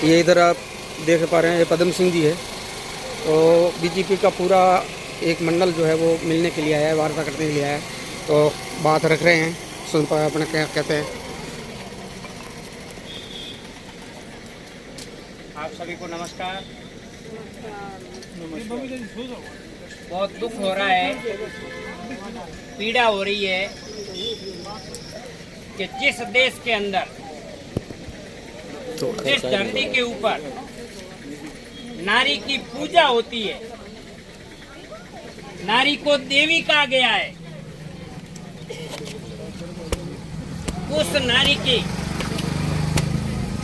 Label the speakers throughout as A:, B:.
A: ये इधर आप देख पा रहे हैं, ये पद्म सिंह जी है। तो बीजेपी का पूरा एक मंडल जो है वो मिलने के लिए आया है, वार्ता करने के लिए आया है। तो बात रख रहे हैं, सुन पाए अपने क्या कहते हैं।
B: आप सभी को नमस्कार। बहुत दुख हो रहा है, पीड़ा हो रही है कि जिस देश के अंदर, जिस धरती के ऊपर नारी की पूजा होती है, नारी को देवी कहा गया है, उस नारी की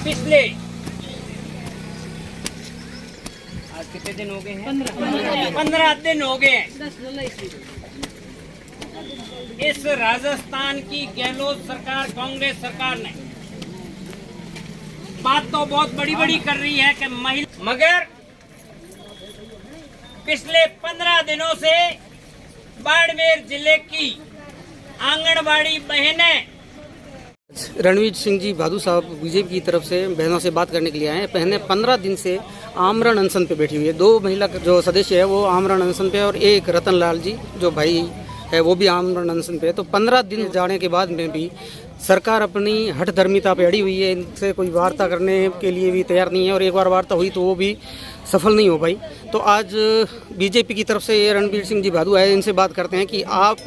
B: पिछले आज कितने दिन हो गए हैं? 15 दिन हो गए हैं। इस राजस्थान की गहलोत सरकार, कांग्रेस सरकार ने बात तो बहुत बड़ी बड़ी कर रही है कि महिला, मगर पिछले 15 दिनों से बाड़मेर जिले की आंगनबाड़ी बहनें,
A: रणवीर सिंह जी भादू साहब बीजेपी की तरफ से बहनों से बात करने के लिए आए हैं। बहनें 15 दिन से आमरण अनशन पे बैठी हुई है। 2 महिला जो सदस्य है वो आमरण अनशन पे, और एक रतन लाल जी जो भाई है वो भी आमरण अनशन पे है। तो 15 दिन जाने के बाद में भी सरकार अपनी हठधर्मिता पे अड़ी हुई है, इनसे कोई वार्ता करने के लिए भी तैयार नहीं है। और एक बार वार्ता हुई तो वो भी सफल नहीं हो पाई। तो आज बीजेपी की तरफ से ये रणवीर सिंह जी भादू आए, इनसे बात करते हैं कि आप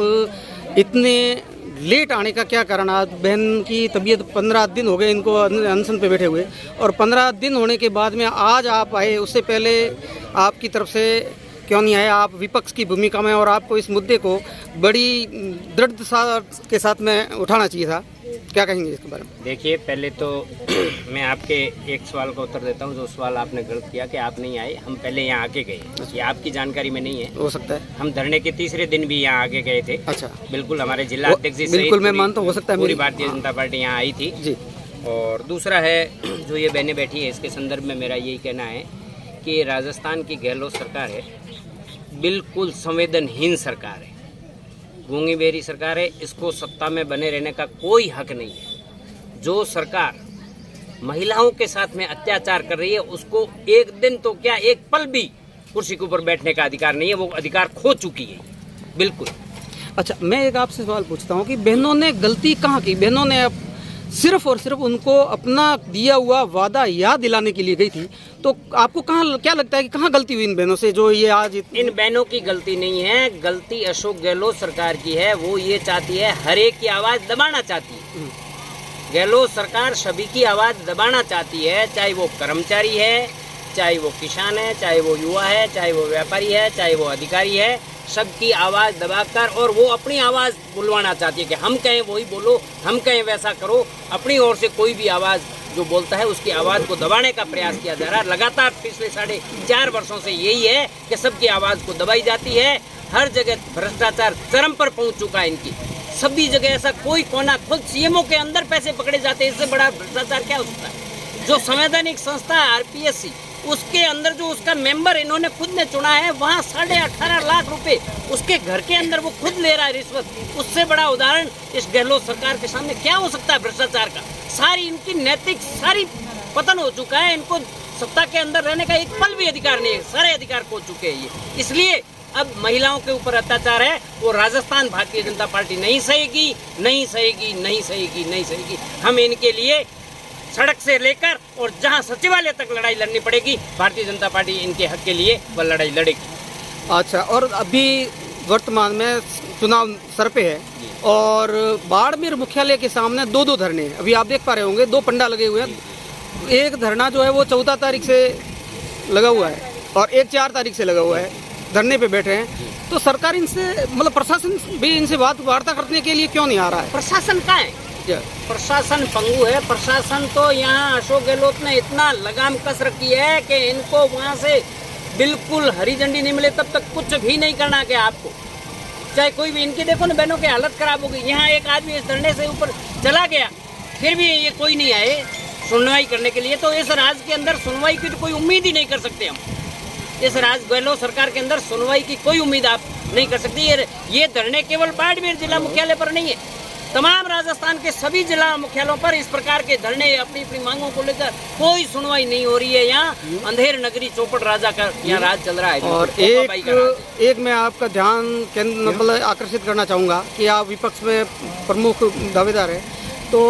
A: इतने लेट आने का क्या कारण। आज बहन की तबीयत 15 दिन हो गए इनको अनशन पे बैठे हुए, और 15 दिन होने के बाद में आज आप आए। उससे पहले आपकी तरफ से क्यों नहीं आए? आप विपक्ष की भूमिका में, और आपको इस मुद्दे को बड़ी दृढ़ता के साथ में उठाना चाहिए था। क्या कहेंगे इसके बारे में?
B: देखिए, पहले तो मैं आपके एक सवाल का उत्तर देता हूं, जो सवाल आपने गलत किया कि आप नहीं आए। हम पहले यहाँ आके गए, ये आपकी जानकारी में नहीं है।
A: हो सकता है
B: हम धरने के तीसरे दिन भी यहाँ आके गए थे।
A: अच्छा,
B: बिल्कुल, हमारे जिला अध्यक्ष जी
A: बिल्कुल मैं मानता हूँ, हो सकता है
B: पूरी भारतीय जनता पार्टी यहाँ आई थी
A: जी।
B: और दूसरा है, जो ये बहनें बैठी है, इसके संदर्भ में मेरा यही कहना है कि राजस्थान की गहलोत सरकार है, बिल्कुल संवेदनहीन सरकार है, गूंगी बेरी सरकार है। इसको सत्ता में बने रहने का कोई हक नहीं है। जो सरकार महिलाओं के साथ में अत्याचार कर रही है, उसको एक दिन तो क्या, एक पल भी कुर्सी के ऊपर बैठने का अधिकार नहीं है। वो अधिकार खो चुकी है बिल्कुल।
A: अच्छा, मैं एक आपसे सवाल पूछता हूँ कि बहनों ने गलती कहाँ की? बहनों ने सिर्फ और सिर्फ उनको अपना दिया हुआ वादा याद दिलाने के लिए गई थी। तो आपको कहाँ, क्या लगता है कि कहाँ गलती हुई इन बहनों से जो ये आज?
B: इन बहनों की गलती नहीं है, गलती अशोक गहलोत सरकार की है। वो ये चाहती है, हर एक की आवाज दबाना चाहती है। गहलोत सरकार सभी की आवाज दबाना चाहती है, चाहे वो कर्मचारी है, चाहे वो किसान है, चाहे वो युवा है, चाहे वो व्यापारी है, चाहे वो अधिकारी है। सबकी आवाज़ दबाकर, और वो अपनी आवाज़ बुलवाना चाहती है कि हम कहें वही बोलो, हम कहें वैसा करो। अपनी ओर से कोई भी आवाज़ जो बोलता है उसकी आवाज़ को दबाने का प्रयास किया जा रहा है। लगातार पिछले 4.5 वर्षों से यही है कि सबकी आवाज़ को दबाई जाती है। हर जगह भ्रष्टाचार चरम पर पहुंच चुका है इनकी। सभी जगह ऐसा कोई कोना, खुद सीएमओ के अंदर पैसे पकड़े जाते हैं। इससे बड़ा भ्रष्टाचार क्या हो सकता है? जो संवैधानिक संस्था है आरपीएससी, उसके अंदर जो उसका मेंबर इन्होंने खुद ने चुना है, वहाँ 18.5 लाख रुपए उसके घर के अंदर वो खुद ले रहा है रिश्वत। उससे बड़ा उदाहरण इस गहलोत सरकार के सामने क्या हो सकता है भ्रष्टाचार का? सारी इनकी नैतिक सारी पतन हो चुका है। इनको सत्ता के अंदर रहने का एक पल भी अधिकार नहीं है, सारे अधिकार खो चुके हैं ये। इसलिए अब महिलाओं के ऊपर अत्याचार है, वो राजस्थान भारतीय जनता पार्टी नहीं सहेगी, नहीं सहेगी, नहीं सहेगी, नहीं सहेगी। हम इनके लिए सड़क से लेकर और जहां सचिवालय तक लड़ाई लड़नी पड़ेगी। भारतीय जनता पार्टी इनके हक के लिए वह लड़ाई लड़ेगी।
A: अच्छा, और अभी वर्तमान में चुनाव सर पे है, और बाड़मेर मुख्यालय के सामने 2 धरने हैं। अभी आप देख पा रहे होंगे, 2 पंडा लगे हुए हैं। एक धरना जो है वो 14 तारीख से लगा हुआ है, और एक 4 तारीख से लगा हुआ है। धरने पे बैठे हैं। तो सरकार इनसे, मतलब प्रशासन भी इनसे वार्ता करने के लिए क्यों नहीं आ रहा है?
B: प्रशासन कहाँ है? प्रशासन पंगु है। प्रशासन तो यहाँ अशोक गहलोत ने इतना लगाम कस रखी है कि इनको वहाँ से बिल्कुल हरी झंडी नहीं मिले तब तक कुछ भी नहीं करना क्या आपको, चाहे कोई भी। इनकी देखो ना, बहनों की हालत खराब हो गई। यहाँ एक आदमी इस धरने से ऊपर चला गया, फिर भी ये कोई नहीं आए सुनवाई करने के लिए। तो इस राज्य के अंदर सुनवाई की तो कोई उम्मीद ही नहीं कर सकते हम। इस राज्य गहलोत सरकार के अंदर सुनवाई की कोई उम्मीद आप नहीं कर सकती। ये धरने केवल बाड़मेर जिला मुख्यालय पर नहीं है, तमाम राजस्थान के सभी जिला मुख्यालयों पर इस प्रकार के धरने अपनी अपनी मांगों को लेकर कोई सुनवाई नहीं हो रही है। यहाँ अंधेर नगरी चौपट राजा का यहाँ राज चल रहा है।
A: और एक मैं आपका ध्यान मतलब आकर्षित करना चाहूँगा कि आप विपक्ष में प्रमुख दावेदार हैं, तो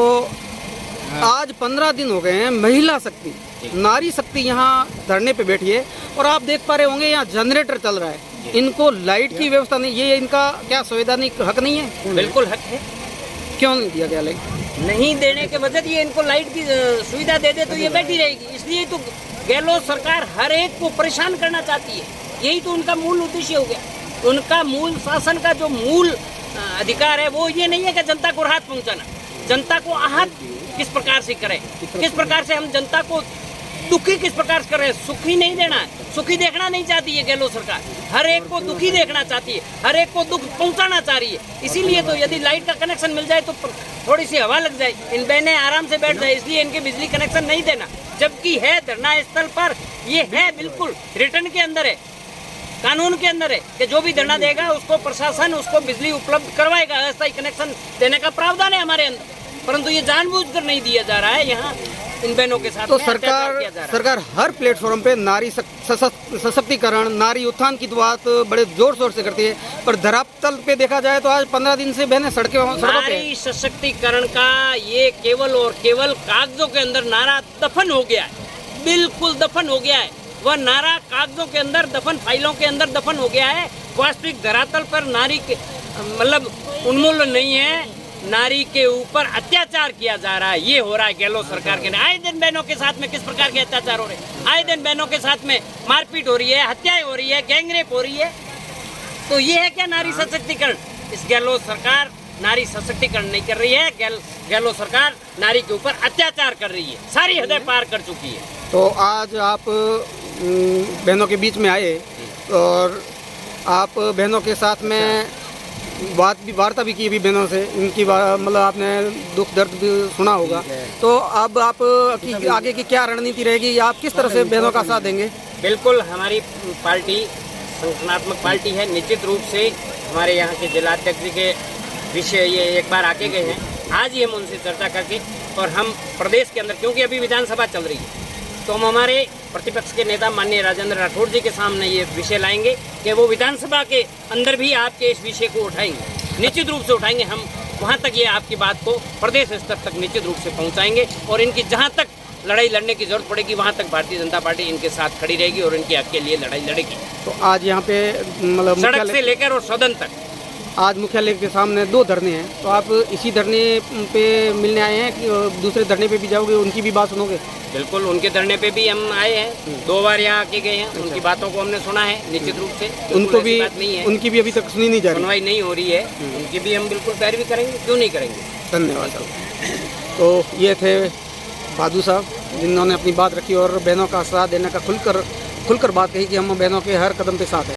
A: आज 15 दिन हो गए हैं महिला शक्ति, नारी शक्ति यहाँ धरने पे बैठी है और आप देख पा रहे होंगे यहाँ जनरेटर चल रहा है। इनको लाइट की व्यवस्था नहीं, ये इनका क्या संवैधानिक हक नहीं है?
B: बिल्कुल हक है।
A: क्यों नहीं दिया गया लाइट?
B: नहीं देने के वजह ये इनको लाइट की सुविधा दे दे तो ये बैठी रहेगी। इसलिए तो गहलोत सरकार हर एक को परेशान करना चाहती है। यही तो उनका मूल उद्देश्य हो गया। उनका मूल शासन का जो मूल अधिकार है वो ये नहीं है कि जनता को राहत पहुंचाना, जनता को आहत किस प्रकार से करें, किस प्रकार से हम जनता को दुखी किस प्रकार से करें। सुखी नहीं देना है, सुखी देखना नहीं चाहती है गहलोत सरकार। हर एक को दुखी देखना चाहती है, हर एक को दुख पहुंचाना चाह रही है। इसीलिए तो यदि लाइट का कनेक्शन मिल जाए तो थोड़ी सी हवा लग जाए, इन बहनें आराम से बैठ जाए, इसलिए इनके बिजली कनेक्शन नहीं देना। जबकि है धरना स्थल पर, ये है बिल्कुल रिटर्न के अंदर है, कानून के अंदर है कि जो भी धरना देगा उसको प्रशासन उसको बिजली उपलब्ध करवाएगा। अस्थायी कनेक्शन देने का प्रावधान है हमारे अंदर, परंतु ये जानबूझकर नहीं दिया जा रहा है। यहाँ इन बहनों के साथ
A: तो सरकार हर प्लेटफॉर्म पे नारी सशक्तिकरण, नारी उत्थान की बात बड़े जोर शोर से करती है, पर धरातल पे देखा जाए तो आज 15 दिन से बहनें सड़कों पे।
B: नारी सशक्तिकरण का ये केवल और केवल कागजों के अंदर नारा दफन हो गया है, बिल्कुल दफन हो गया है। वह नारा कागजों के अंदर दफन, फाइलों के अंदर दफन हो गया है। वास्तविक धरातल पर नारी के मतलब उन्मूलन नहीं है, नारी के ऊपर अत्याचार किया जा रहा है। ये हो रहा है गहलोत सरकार के। आए दिन बहनों के साथ में किस प्रकार के अत्याचार हो रहे हैं, आए दिन बहनों के साथ में मारपीट हो रही है, हत्याएं हो रही है, गैंगरेप हो रही है। तो ये है क्या नारी सशक्तिकरण? इस गहलोत सरकार नारी सशक्तिकरण नहीं कर रही है, गहलोत सरकार नारी के ऊपर अत्याचार कर रही है, सारी हदें पार कर चुकी है।
A: तो आज आप बहनों के बीच में आए और आप बहनों के साथ में वार्ता भी की भी बहनों से, इनकी मतलब आपने दुख दर्द भी सुना होगा। तो अब आप आगे की क्या रणनीति रहेगी, आप किस तरह से बहनों का साथ देंगे?
B: बिल्कुल, हमारी पार्टी संगठनात्मक पार्टी है। निश्चित रूप से हमारे यहाँ के जिलाध्यक्ष के विषय ये एक बार आके गए हैं, आज ही हम उनसे चर्चा करके, और हम प्रदेश के अंदर, क्योंकि अभी विधानसभा चल रही है, तो हम हमारे प्रतिपक्ष के नेता माननीय राजेंद्र राठौड़ जी के सामने ये विषय लाएंगे कि वो विधानसभा के अंदर भी आपके इस विषय को उठाएंगे, निश्चित रूप से उठाएंगे। हम वहाँ तक ये आपकी बात को प्रदेश स्तर तक निश्चित रूप से पहुँचाएंगे और इनकी जहाँ तक लड़ाई लड़ने की जरूरत पड़ेगी वहाँ तक भारतीय जनता पार्टी इनके साथ खड़ी रहेगी और इनके हक के लिए लड़ाई लड़ेगी।
A: तो आज यहाँ पे मतलब
B: सड़क से लेकर और सदन तक
A: आज मुख्यालय के सामने 2 धरने हैं, तो आप इसी धरने पे मिलने आए हैं कि दूसरे धरने पे भी जाओगे, उनकी भी बात सुनोगे?
B: बिल्कुल, उनके धरने पे भी हम आए हैं, 2 बार यहाँ आके गए हैं। उनकी बातों को हमने सुना है निश्चित रूप से।
A: उनको भी नहीं है, उनकी भी अभी तक सुनी नहीं जा रही,
B: सुनवाई नहीं हो रही है, उनकी भी हम बिल्कुल पैरवी करेंगे, क्यों नहीं करेंगे।
A: धन्यवाद। तो ये थे भादू साहब, जिन्होंने अपनी बात रखी और बहनों का साथ देने का खुलकर बात कही कि हम बहनों के हर कदम पे साथ हैं।